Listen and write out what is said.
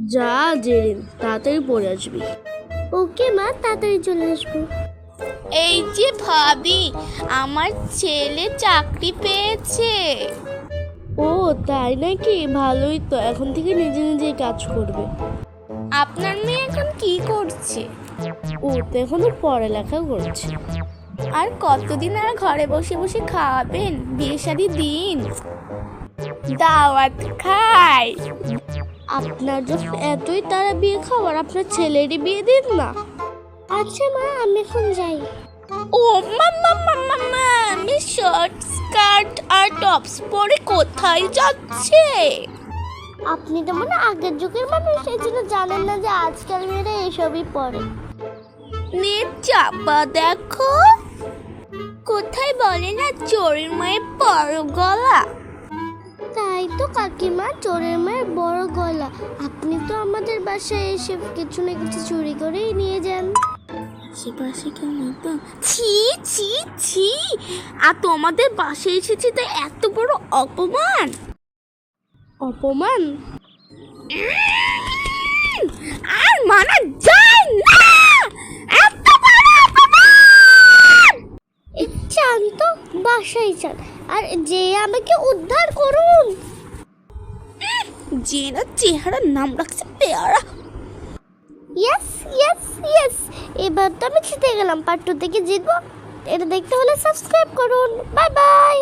যা জেরিন, তাড়াতাড়ি পড়ে আসবি। ওকে মা, তাড়াতাড়ি চলে আসবো। এই যে ভাবি, আমার ছেলে চাকরি পেয়েছে। ও তাই নাকি? ভালোই তো, এখন থেকে নিজে নিজেই কাজ করবে। আপনার মেয়ে এখন কি করছে? ও তো এখনো পড়ালেখা করছে। আর কতদিন আর ঘরে বসে বসে খাওয়াবেন? বিয়ে শাদী দিন, দাওয়াত খাই। আপনার যখন এতই তারা বিয়ে খাওয়ার, আপনার ছেলেরই বিয়ে দিন না। আচ্ছা মা, আমি এখন যাই। ও মাম্মা মাম্মা মা, আমি শর্ট স্কার্ট আর টপস পরে কোথায় যাচ্ছে? আপনি তো মানে আগের যুগের মানুষ, এই জন্য জানেন না যে আজকাল মেয়েরা এসবই পরে। নে চাপা দেখো, কোথায় বলে না চোরের মায়ের বড় গলা। তাই তো কাকিমা, চোরের মায়ের বড় গলা। আপনি তো আমাদের বাসায় এসে কিছু না কিছু চুরি করেই নিয়ে যান। আশেপাশে কেউ নেই তো? ছি ছি ছি, আর তোমাদের বাসায় এসেছি তাই এত বড় অপমান? অপমান? আর মানা যায় না, এত বড় অপমান! চান তো বাসায় চান, আর যে আমাকে উদ্ধার করুন। যে না চেহারার নাম রাখছে পেয়ারা। ইয়েস ইয়েস ইয়েস, এবার তো আমি জিতে গেলাম। পার্ট 2 থেকে জিতবো। এটা দেখতে হলে সাবস্ক্রাইব করুন। Bye bye.